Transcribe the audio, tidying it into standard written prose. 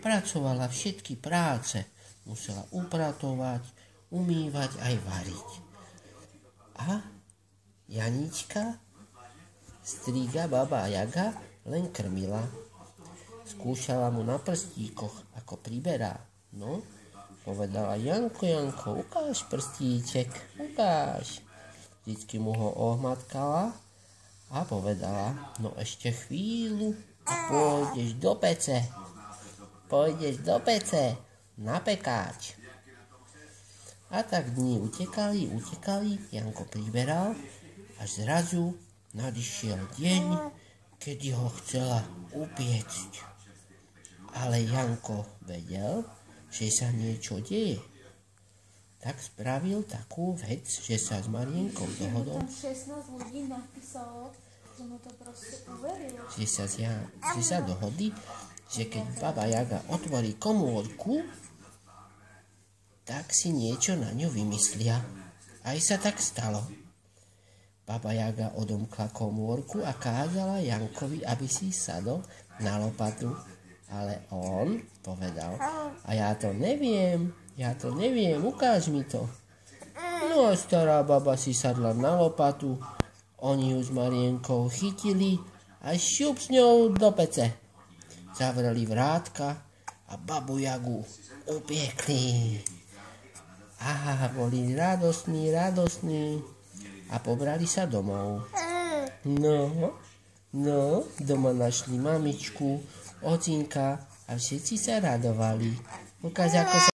pracovala všetky práce. Musela upratovať, umývať aj variť. A Janička, striga, baba Jaga len krmila. Skúšala mu na prstíkoch, ako priberá. No, povedala: Janko, ukáž prstíček, ukáž. Vždycky mu ho ohmatkala a povedala: no ešte chvíľu a pôjdeš do pece, na pekáč. A tak dni utekali, Janko priberal, až zrazu nadišiel deň, kedy ho chcela upiecť. Ale Janko vedel, že sa niečo deje. Tak spravil takú vec, že sa s Marienkou dohodol, Tam 16 ľudí napísalo, že mu to proste uverilo. že sa dohodli, že keď baba Jaga otvorí komórku, tak si niečo na ňu vymyslia. Aj sa tak stalo. Baba Jaga odomkla komórku a kázala Jankovi, aby si sadol na lopatu. Ale on povedal: a ja to neviem, ukáž mi to. No a stará baba si sadla na lopatu, oni ju s Marienkou chytili a šup s ňou do pece. Zavreli vrátka a babu Jagu upiekli. A boli radostní a pobrali sa domov. No, doma našli mamičku, ocinka a všetci sa radovali. Ukáž, ako sa